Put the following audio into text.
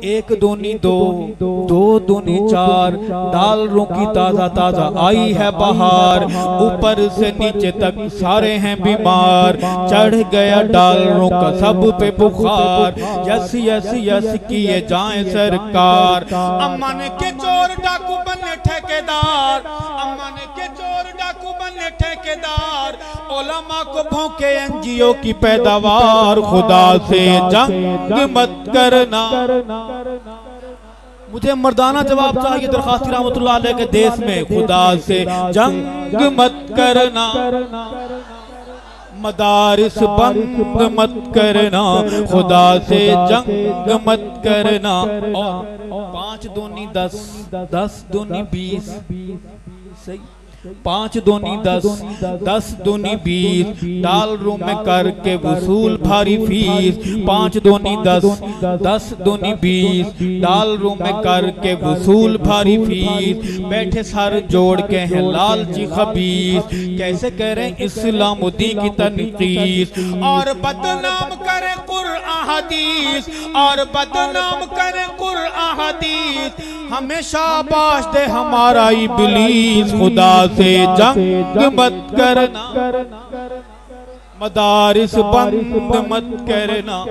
एक दूनी दो, दो दूनी चार, डालरों की ताजा ताजा आई है बहार। ऊपर से नीचे तक सारे हैं बीमार, चढ़ गया डालरों का सब पे बुखार। यस यस यस किए जाए सरकार। अमन के चोर डाकू बने ठेकेदार, अमन के चोर डाकू बने ठेकेदार। उलमा को भौंके एनजीओ की पैदावार। खुदा से जंग मत करना। मुझे मर्दाना जवाब चाहिए दरखास्ती रहमतुल्लाह अलैह के देश में। खुदा से जंग मत करना, मदारिस बंद मत करना। खुदा से जंग मत करना। और 5 दूनी 10, 10 दूनी 20, सही 5 दूनी 10, 10 दूनी 20, डालरों में करके वसूल भारी फीस। 5 दूनी 10, 10 दूनी 20, डालरों में करके वसूल भारी फीस। बैठे सर जोड़ के हैं लालची खबीस, कैसे करें इस्लामुद्दी की तनकीस। और बदनाम करें कुरआन हदीस, और बदनाम करें कुरआन हदीस। हमेशा शाबाश दे हमारा इब्लीस। खुदा से जंग मत करना, मदारिस बंद मत करना।